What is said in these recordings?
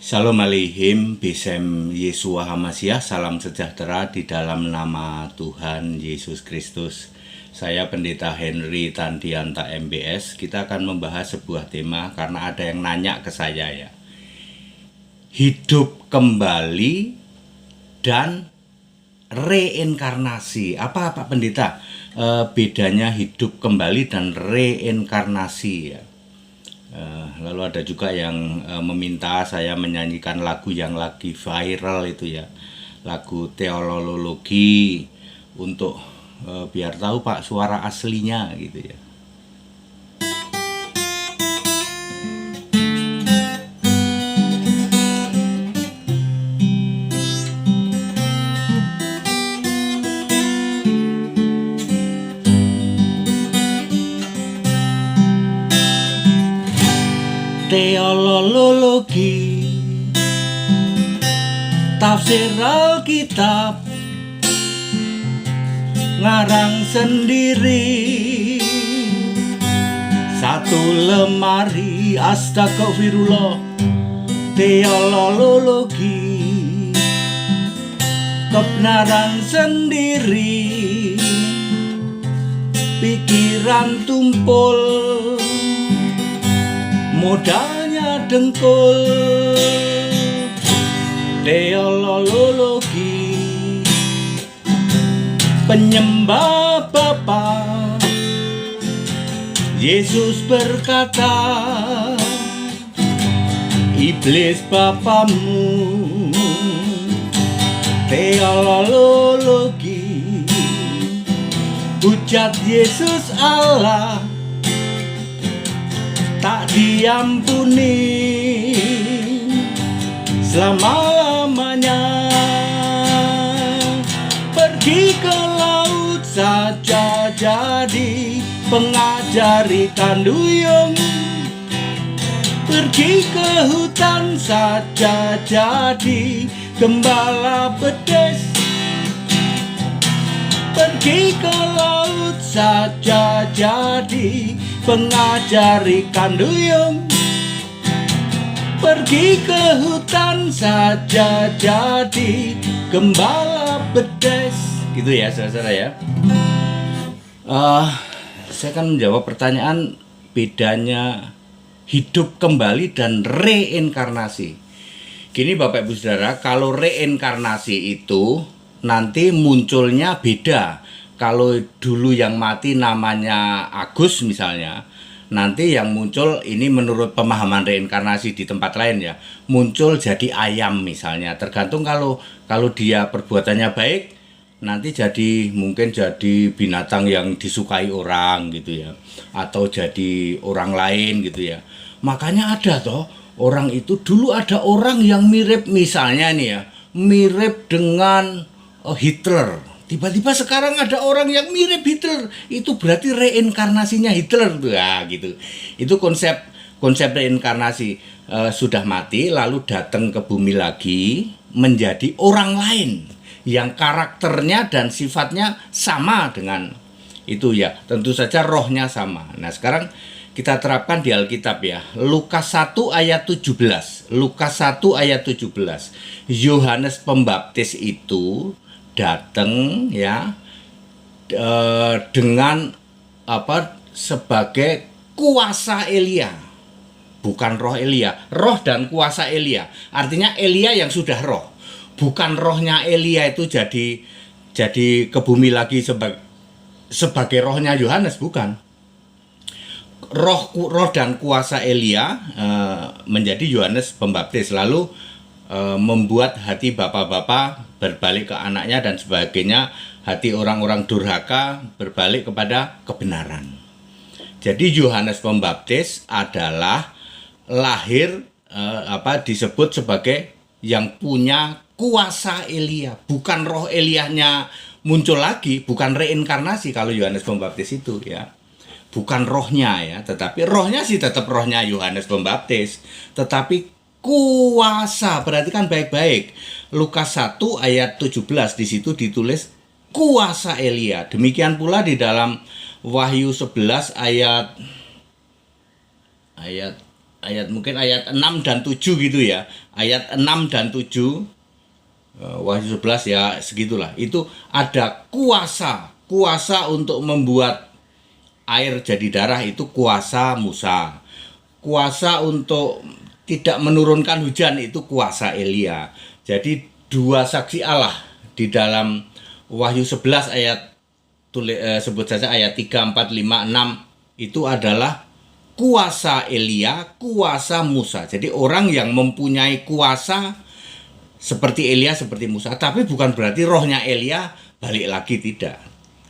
Shalom Aleichem, Besem Yeshua HaMashiach, salam sejahtera di dalam nama Tuhan Yesus Kristus. Saya Pendeta Henry Tandianta MBS. Kita akan membahas sebuah tema karena ada yang nanya ke saya ya. Hidup kembali dan reinkarnasi. Apa Pak Pendeta? Bedanya hidup kembali dan reinkarnasi ya. Lalu ada juga yang meminta saya menyanyikan lagu yang lagi viral itu ya, lagu teologi untuk biar tahu Pak suara aslinya gitu ya. Teologi, tafsir Alkitab, ngarang sendiri, satu lemari astagfirullah. Teologi, kebenaran sendiri, pikiran tumpul, modalnya dengkul. Teologi, penyembah Bapa. Yesus berkata, iblis bapamu. Teologi, hujat Yesus Allah tak diampuni selama-lamanya. Pergi ke laut saja jadi pengajar ikan duyung. Pergi ke hutan saja jadi gembala bedes. Pergi ke laut saja jadi pengajar ikan duyung. Pergi ke hutan saja jadi gembala bedes. Gitu ya saudara ya. Saya akan menjawab pertanyaan bedanya hidup kembali dan reinkarnasi. Gini Bapak Ibu Saudara, kalau reinkarnasi itu nanti munculnya beda. Kalau dulu yang mati namanya Agus misalnya, nanti yang muncul ini menurut pemahaman reinkarnasi di tempat lain ya, muncul jadi ayam misalnya. Tergantung kalau dia perbuatannya baik, nanti mungkin jadi binatang yang disukai orang gitu ya, atau jadi orang lain gitu ya. Makanya ada toh orang itu, dulu ada orang yang mirip misalnya nih ya, mirip dengan Hitler. Tiba-tiba sekarang ada orang yang mirip Hitler. Itu berarti reinkarnasinya Hitler tuh ya, gitu. Itu konsep reinkarnasi. Sudah mati lalu datang ke bumi lagi menjadi orang lain yang karakternya dan sifatnya sama dengan itu ya. Tentu saja rohnya sama. Nah, sekarang kita terapkan di Alkitab ya. Lukas 1 ayat 17. Lukas 1 ayat 17. Yohanes Pembaptis itu datang ya dengan sebagai kuasa Elia, bukan roh Elia, roh dan kuasa Elia. Artinya Elia yang sudah roh, bukan rohnya Elia itu jadi ke bumi lagi sebagai rohnya Yohanes, bukan. Roh dan kuasa Elia menjadi Yohanes Pembaptis, lalu membuat hati bapak-bapak berbalik ke anaknya dan sebagainya, hati orang-orang durhaka berbalik kepada kebenaran. Jadi Yohanes Pembaptis adalah lahir disebut sebagai yang punya kuasa Elia, bukan roh Eliahnya muncul lagi, bukan reinkarnasi kalau Yohanes Pembaptis itu ya. Bukan rohnya ya, tetapi rohnya sih tetap rohnya Yohanes Pembaptis, tetapi kuasa, perhatikan baik-baik. Lukas 1 ayat 17 di situ ditulis kuasa Elia. Demikian pula di dalam Wahyu 11 ayat mungkin ayat 6 dan 7 gitu ya. Ayat 6 dan 7 Wahyu 11 ya segitulah. Itu ada kuasa untuk membuat air jadi darah, itu kuasa Musa. Kuasa untuk tidak menurunkan hujan itu kuasa Elia. Jadi dua saksi Allah di dalam Wahyu 11 ayat sebut saja ayat 3, 4, 5, 6 itu adalah kuasa Elia, kuasa Musa. Jadi orang yang mempunyai kuasa seperti Elia, seperti Musa. Tapi bukan berarti rohnya Elia balik lagi, tidak.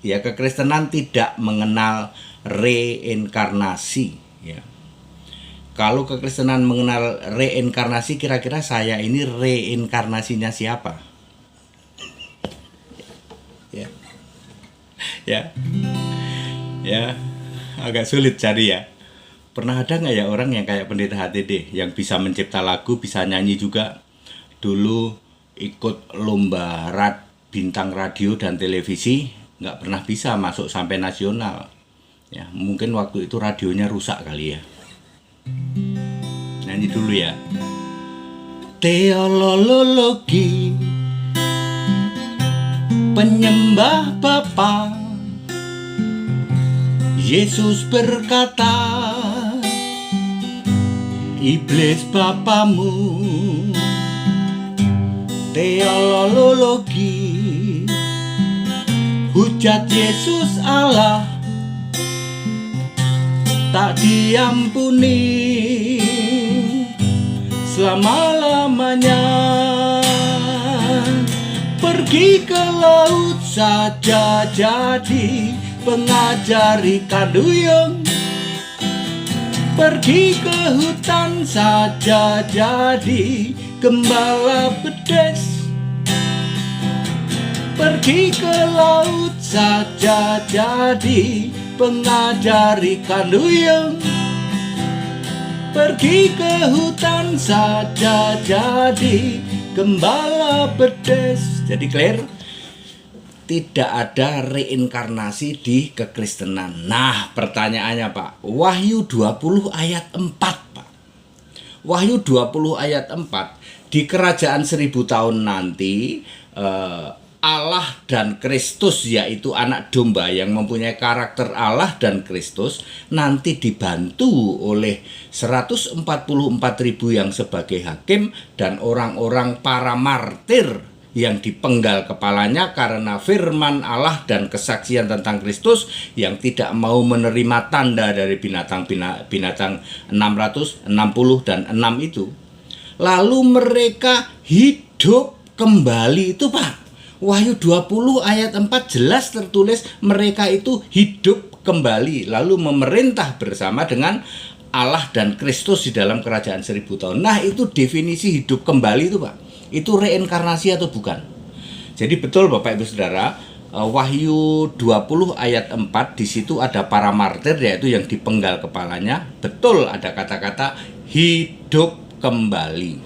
Ya, kekristenan tidak mengenal reinkarnasi. Ya. Kalau kekristenan mengenal reinkarnasi, kira-kira saya ini reinkarnasinya siapa? Ya. Ya, agak sulit cari ya. Pernah ada nggak ya orang yang kayak pendeta HTD yang bisa mencipta lagu, bisa nyanyi juga? Dulu ikut lomba bintang radio dan televisi, nggak pernah bisa masuk sampai nasional. Ya, mungkin waktu itu radionya rusak kali ya. Nyanyi dulu ya. Teologi, penyembah Bapa. Yesus berkata, iblis bapamu. Teologi, hujat Yesus Allah tak diampuni selama-lamanya. Pergi ke laut saja jadi pengajar ikan duyung. Pergi ke hutan saja jadi gembala bedes. Pergi ke laut saja jadi pengajar ikan duyung. Pergi ke hutan saja jadi gembala bedes. Jadi clear? Tidak ada reinkarnasi di kekristenan. Nah, pertanyaannya Pak, Wahyu 20 ayat 4 Pak. Wahyu 20 ayat 4, di kerajaan 1000 tahun nanti Allah dan Kristus, yaitu anak domba yang mempunyai karakter Allah dan Kristus, nanti dibantu oleh 144.000 yang sebagai hakim dan orang-orang para martir yang dipenggal kepalanya karena firman Allah dan kesaksian tentang Kristus, yang tidak mau menerima tanda dari binatang 660 dan 6 itu. Lalu mereka hidup kembali itu Pak. Wahyu 20 ayat 4 jelas tertulis mereka itu hidup kembali lalu memerintah bersama dengan Allah dan Kristus di dalam kerajaan 1000 tahun. Nah, itu definisi hidup kembali itu Pak. Itu reinkarnasi atau bukan? Jadi betul Bapak Ibu Saudara, Wahyu 20 ayat 4 di situ ada para martir, yaitu yang dipenggal kepalanya. Betul ada kata-kata hidup kembali.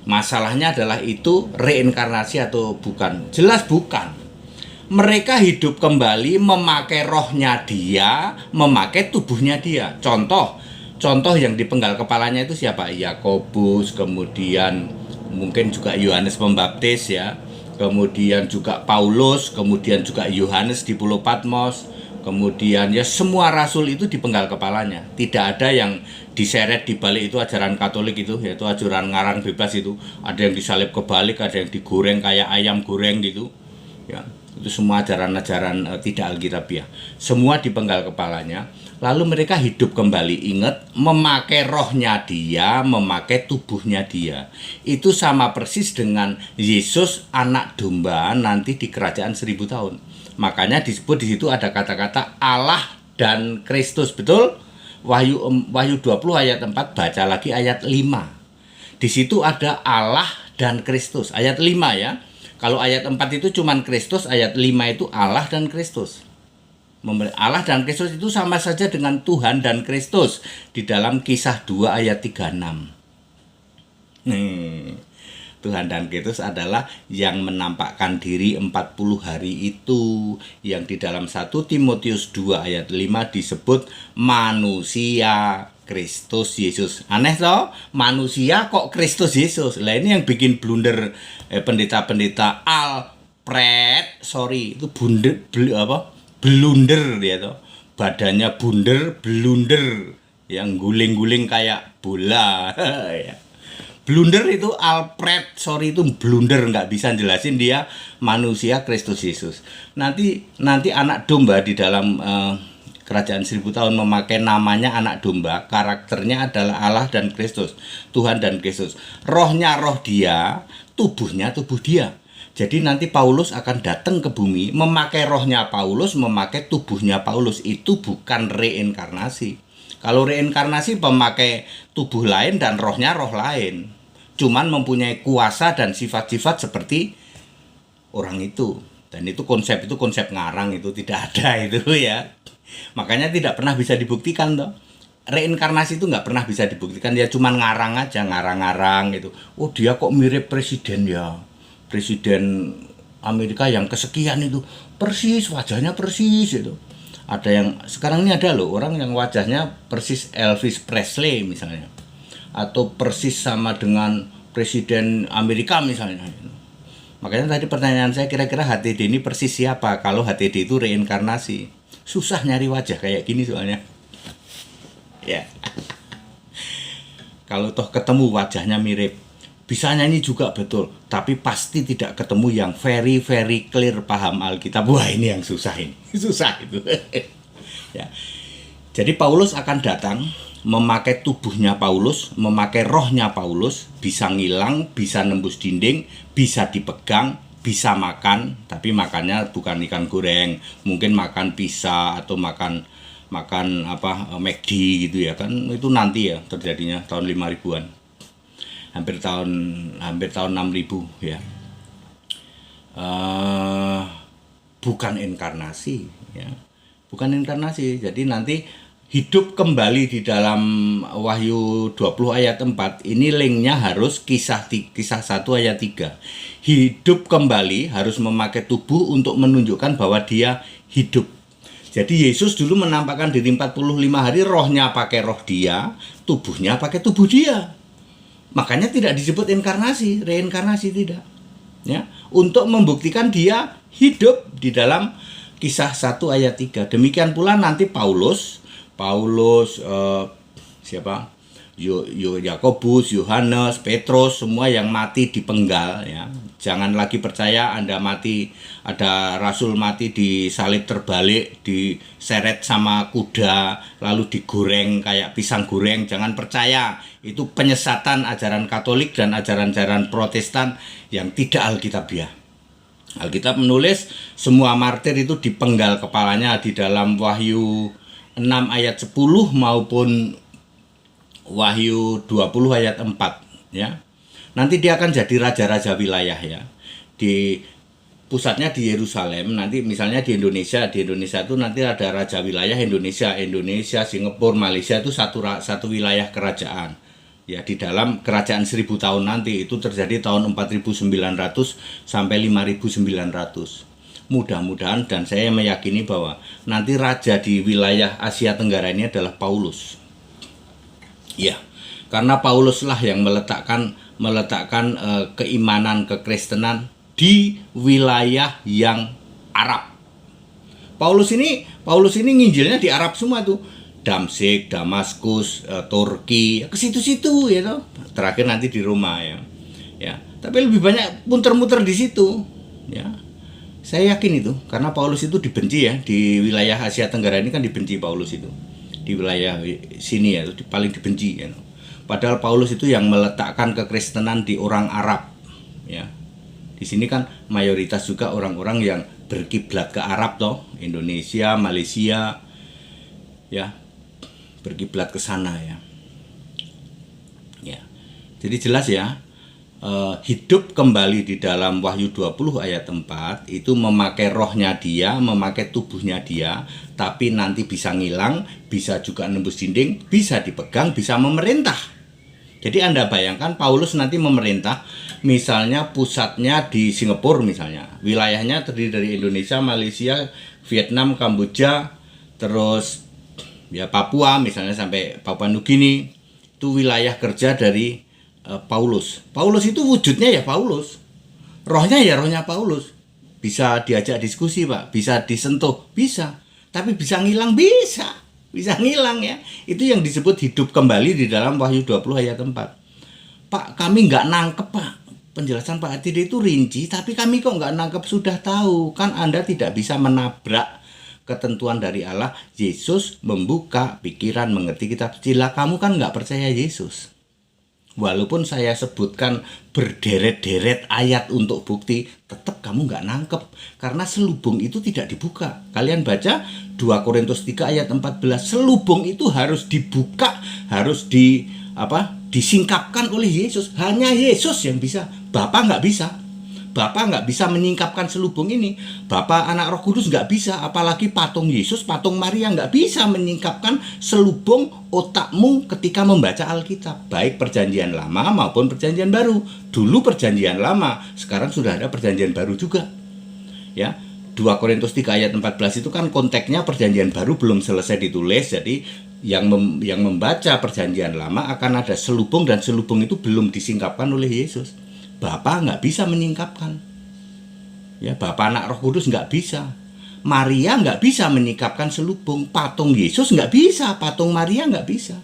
Masalahnya adalah itu reinkarnasi atau bukan? Jelas bukan. Mereka hidup kembali memakai rohnya dia, memakai tubuhnya dia. Contoh yang dipenggal kepalanya itu siapa? Yakobus, kemudian mungkin juga Yohanes Pembaptis ya, kemudian juga Paulus, kemudian juga Yohanes di Pulau Patmos, kemudian ya semua rasul itu dipenggal kepalanya. Tidak ada yang diseret di balik itu ajaran Katolik itu, yaitu ajaran ngarang bebas itu. Ada yang disalib kebalik, ada yang digoreng kayak ayam goreng gitu. Ya, itu semua ajaran-ajaran tidak alkitabiah. Semua dipenggal kepalanya. Lalu mereka hidup kembali, ingat, memakai rohnya dia, memakai tubuhnya dia. Itu sama persis dengan Yesus anak domba nanti di kerajaan 1000 tahun. Makanya disebut di situ ada kata-kata Allah dan Kristus, betul? Wahyu 20 ayat 4, baca lagi ayat 5. Di situ ada Allah dan Kristus, ayat 5 ya. Kalau ayat 4 itu cuman Kristus, ayat 5 itu Allah dan Kristus. Allah dan Kristus itu sama saja dengan Tuhan dan Kristus di dalam Kisah 2 ayat 36. Tuhan dan Kristus adalah yang menampakkan diri 40 hari itu, yang di dalam 1 Timotius 2 ayat 5 disebut manusia Kristus Yesus. Aneh toh, manusia kok Kristus Yesus. Lah ini yang bikin blunder pendeta-pendeta Alfred, itu blunder dia toh. Badannya blunder yang guling-guling kayak bola. Ya. Blunder itu Alfred, itu blunder, nggak bisa jelasin dia manusia Kristus Yesus. Nanti anak domba di dalam Kerajaan 1000 tahun memakai namanya anak domba, karakternya adalah Allah dan Kristus, Tuhan dan Kristus. Rohnya roh dia, tubuhnya tubuh dia. Jadi nanti Paulus akan datang ke bumi, memakai rohnya Paulus, memakai tubuhnya Paulus. Itu bukan reinkarnasi. Kalau reinkarnasi memakai tubuh lain dan rohnya roh lain. Cuman mempunyai kuasa dan sifat-sifat seperti orang itu. Dan itu konsep ngarang, itu tidak ada itu ya. Makanya tidak pernah bisa dibuktikan toh. Reinkarnasi itu nggak pernah bisa dibuktikan, dia cuma ngarang aja, ngarang gitu. Oh dia kok mirip presiden ya, presiden Amerika yang kesekian itu, persis wajahnya persis itu. Ada yang sekarang ini ada loh orang yang wajahnya persis Elvis Presley misalnya, atau persis sama dengan presiden Amerika misalnya. Makanya tadi pertanyaan saya, kira-kira HTD ini persis siapa? Kalau HTD itu reinkarnasi. Susah nyari wajah kayak gini soalnya. Ya. Kalau toh ketemu wajahnya mirip, bisa nyanyi juga betul, tapi pasti tidak ketemu yang very clear paham Alkitab. Wah, ini yang susah ini. Susah itu. Ya. Jadi Paulus akan datang memakai tubuhnya Paulus, memakai rohnya Paulus, bisa ngilang, bisa nembus dinding, bisa dipegang, bisa makan, tapi makannya bukan ikan goreng, mungkin makan pizza atau makan McD gitu ya kan, itu nanti ya terjadinya tahun 5000-an, hampir tahun 6000 ya. Bukan inkarnasi ya, bukan inkarnasi. Jadi nanti hidup kembali di dalam Wahyu 20 ayat 4 ini linknya harus kisah 1 ayat 3. Hidup kembali harus memakai tubuh untuk menunjukkan bahwa dia hidup. Jadi Yesus dulu menampakkan diri 45 hari, rohnya pakai roh dia, tubuhnya pakai tubuh dia. Makanya tidak disebut inkarnasi, reinkarnasi tidak. Ya, untuk membuktikan dia hidup di dalam kisah 1 ayat 3. Demikian pula nanti Paulus Yakobus, Yohanes, Petrus, semua yang mati dipenggal ya. Jangan lagi percaya Anda mati, ada rasul mati disalib terbalik, diseret sama kuda, lalu digoreng kayak pisang goreng. Jangan percaya, itu penyesatan ajaran Katolik dan ajaran-ajaran Protestan yang tidak alkitabiah. Alkitab menulis semua martir itu dipenggal kepalanya di dalam Wahyu 6 ayat 10 maupun Wahyu 20 ayat 4 ya. Nanti dia akan jadi raja-raja wilayah ya. Di pusatnya di Yerusalem. Nanti misalnya di Indonesia itu nanti ada raja wilayah Indonesia, Singapura, Malaysia itu satu wilayah kerajaan. Ya, di dalam kerajaan 1000 tahun nanti itu terjadi tahun 4900 sampai 5900. Mudah-mudahan dan saya meyakini bahwa nanti raja di wilayah Asia Tenggara ini adalah Paulus. Ya, karena Pauluslah yang meletakkan keimanan kekristenan di wilayah yang Arab. Paulus ini nginjilnya di Arab semua tuh. Damsyik, Damaskus, Turki, ke situ-situ ya toh. Terakhir nanti di Roma ya. Ya, tapi lebih banyak muter-muter di situ ya. Saya yakin itu karena Paulus itu dibenci ya, di wilayah Asia Tenggara ini kan dibenci Paulus itu. Di wilayah sini ya, itu paling dibenci ya. Padahal Paulus itu yang meletakkan kekristenan di orang Arab ya. Di sini kan mayoritas juga orang-orang yang berkiblat ke Arab toh, Indonesia, Malaysia ya, berkiblat ke sana ya. Ya. Jadi jelas ya, hidup kembali di dalam Wahyu 20 ayat 4 itu memakai rohnya dia, memakai tubuhnya dia, tapi nanti bisa ngilang, bisa juga nembus dinding, bisa dipegang, bisa memerintah. Jadi Anda bayangkan Paulus nanti memerintah, misalnya pusatnya di Singapura misalnya, wilayahnya terdiri dari Indonesia, Malaysia, Vietnam, Kamboja, terus ya Papua misalnya sampai Papua Nugini, itu wilayah kerja dari Paulus. Paulus itu wujudnya ya Paulus, rohnya ya rohnya Paulus. Bisa diajak diskusi Pak, bisa disentuh, bisa. Tapi bisa ngilang, bisa ngilang ya. Itu yang disebut hidup kembali di dalam Wahyu 20 ayat 4. Pak, kami nggak nangkep Pak. Penjelasan Pak Atide itu rinci, tapi kami kok nggak nangkep. Sudah tahu, kan Anda tidak bisa menabrak ketentuan dari Allah. Yesus membuka pikiran, mengerti kitab. Cila kamu kan nggak percaya Yesus. Walaupun saya sebutkan berderet-deret ayat untuk bukti, tetap kamu nggak nangkep. Karena selubung itu tidak dibuka. Kalian baca 2 Korintus 3 ayat 14. Selubung itu harus dibuka, harus disingkapkan oleh Yesus. Hanya Yesus yang bisa. Bapa nggak bisa. Bapa nggak bisa menyingkapkan selubung ini. Bapa, Anak, Roh Kudus nggak bisa. Apalagi patung Yesus, patung Maria nggak bisa menyingkapkan selubung otakmu ketika membaca Alkitab. Baik perjanjian lama maupun perjanjian baru. Dulu perjanjian lama, sekarang sudah ada perjanjian baru juga. Ya, 2 Korintus 3 ayat 14 itu kan konteksnya perjanjian baru belum selesai ditulis. Jadi yang membaca perjanjian lama akan ada selubung, dan selubung itu belum disingkapkan oleh Yesus. Bapa nggak bisa menyingkapkan. Ya, Bapa, Anak, Roh Kudus nggak bisa. Maria nggak bisa menyingkapkan selubung. Patung Yesus nggak bisa. Patung Maria nggak bisa.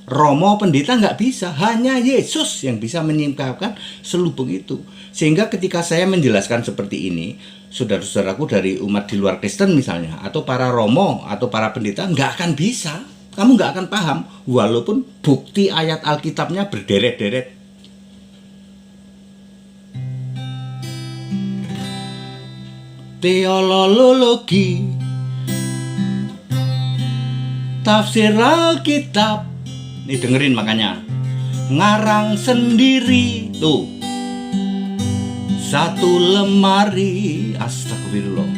Romo pendeta nggak bisa. Hanya Yesus yang bisa menyingkapkan selubung itu. Sehingga ketika saya menjelaskan seperti ini, saudara-saudaraku dari umat di luar Kristen misalnya, atau para romo atau para pendeta nggak akan bisa. Kamu nggak akan paham. Walaupun bukti ayat Alkitabnya berderet-deret. Teologi, tafsir Alkitab. Ini dengerin makanya. Ngarang sendiri tuh. 1 lemari, astagfirullah.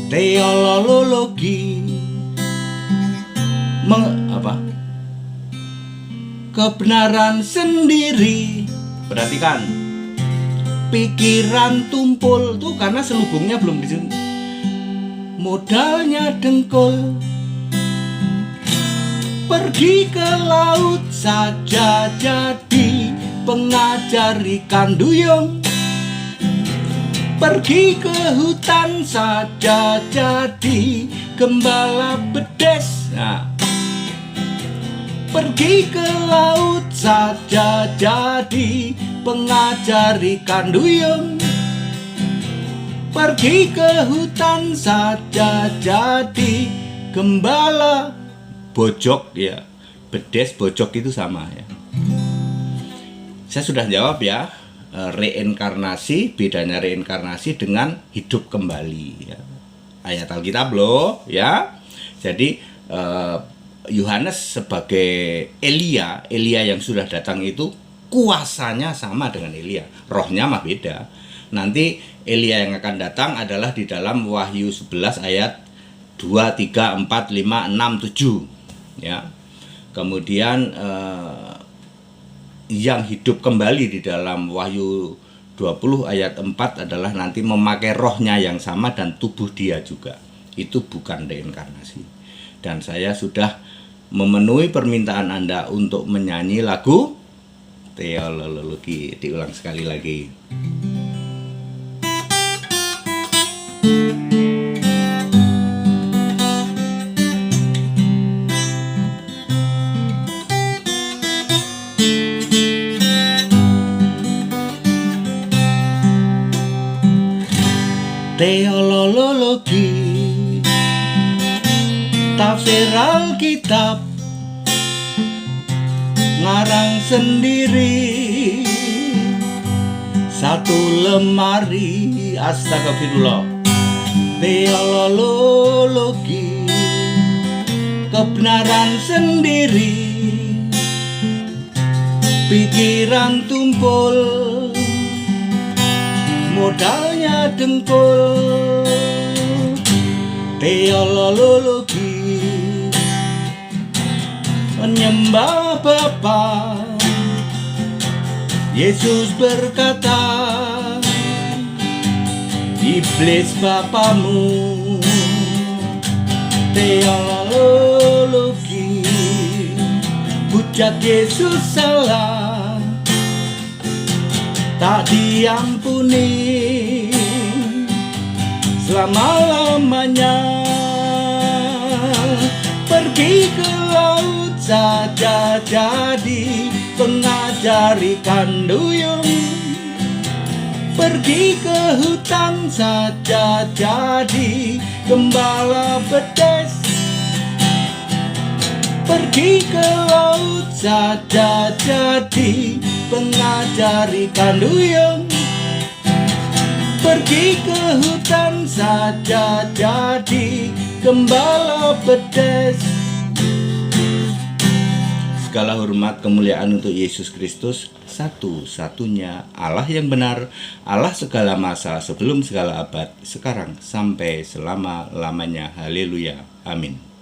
Teologi. Kebenaran sendiri. Perhatikan. Pikiran tumpul tuh karena selubungnya belum disuntik. Modalnya dengkul. Pergi ke laut saja jadi pengajar ikan duyung. Pergi ke hutan saja jadi gembala bedes. Nah, pergi ke laut saja jadi pengajar ikan duyung. Pergi ke hutan saja jadi gembala bojok ya. Bedes, bojok itu sama ya. Saya sudah jawab ya. Reinkarnasi, bedanya reinkarnasi dengan hidup kembali ya. Ayat Alkitab loh ya. Jadi Yohanes sebagai Elia yang sudah datang itu kuasanya sama dengan Elia, rohnya mah beda. Nanti Elia yang akan datang adalah di dalam Wahyu 11 ayat 2, 3, 4, 5, 6, 7 ya. Kemudian yang hidup kembali di dalam Wahyu 20 ayat 4 adalah nanti memakai rohnya yang sama dan tubuh dia juga. Itu bukan reinkarnasi. Dan saya sudah memenuhi permintaan Anda untuk menyanyi lagu Teologi. Diulang sekali lagi. Teologi, tafsir Alkitab, ngarang sendiri, 1 lemari, astagfirullah. Teologi, kebenaran sendiri, pikiran tumpul, modalnya dengkul. Teologi, menyembah Bapa. Yesus berkata, iblis bapamu. Teologi, teologi, hujat Yesus salah tak diampuni selama-lamanya. Pergi ke laut saja jadi pengajar ikan duyung, pergi ke hutan saja jadi gembala bedes, pergi ke laut saja jadi pengajar ikan duyung, pergi ke hutan saja jadi gembala bedes. Segala hormat kemuliaan untuk Yesus Kristus, satu-satunya Allah yang benar, Allah segala masa, sebelum segala abad, sekarang sampai selama-lamanya. Haleluya. Amin.